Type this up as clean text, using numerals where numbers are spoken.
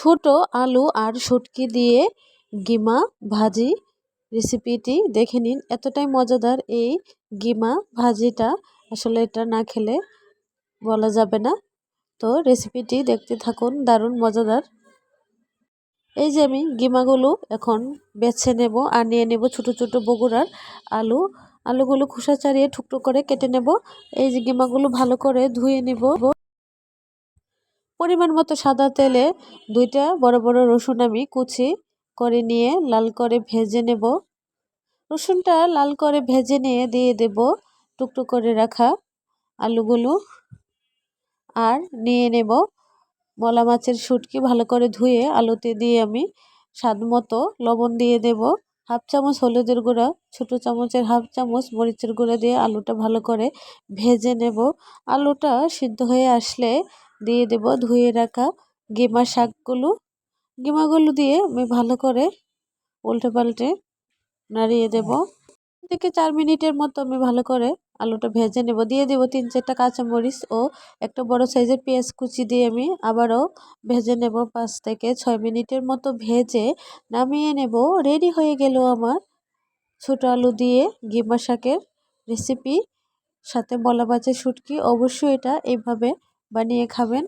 ছোট আলু আর শুটকি দিয়ে গিমা ভাজি রেসিপিটি দেখে নিন। এতটাই মজাদার এই গিমা ভাজিটা, আসলে এটা না খেলে বলা যাবে না। তো রেসিপিটি দেখতে থাকুন, দারুণ মজাদার। এই যে আমি গিমাগুলো এখন বেছে নেব আর নিয়ে নেব ছোট ছোট বগুড়ার আলুগুলো খোসা ছাড়িয়ে টুকরো করে কেটে নেব। এই যে গিমাগুলো ভালো করে ধুয়ে নেব। পরিমাণ মতো সাদা তেলে 2টা বড় বড় রসুন আমি কুচি করে নিয়ে লাল করে ভেজে নেব। রসুনটা লাল করে ভেজে নিয়ে দিয়ে দেব টুকরো করে রাখা আলুগুলো, আর নিয়ে নেব মলা মাছের শুটকি ভালো করে ধুয়ে আলুতে দিয়ে আমি স্বাদ মতো লবণ দিয়ে দেব। হাফ চামচ হলুদের গুঁড়া, ছোট চামচের হাফ চামচ মরিচের গুঁড়া দিয়ে আলুটা ভালো করে ভেজে নেব। আলুটা সিদ্ধ হয়ে আসলে দিয়ে দেব ধুয়ে রাখা গিমাগুলো দিয়ে আমি ভালো করে উল্টে পাল্টে নাড়িয়ে দেব। 3 থেকে 4 মিনিটের মতো আমি ভালো করে আলুটা ভেজে নেব। দিয়ে দেব 3-4টা কাঁচামরিচ ও একটা বড় সাইজের পেঁয়াজ কুচি দিয়ে আমি আবারও ভেজে নেব। 5 থেকে 6 মিনিটের মতো ভেজে নামিয়ে নেব। রেডি হয়ে গেল আমার ছোট আলু দিয়ে গিমা শাকের রেসিপি, সাথে মলা মাছের শুটকি। অবশ্যই এটা এইভাবে বানিয়ে খাবেন।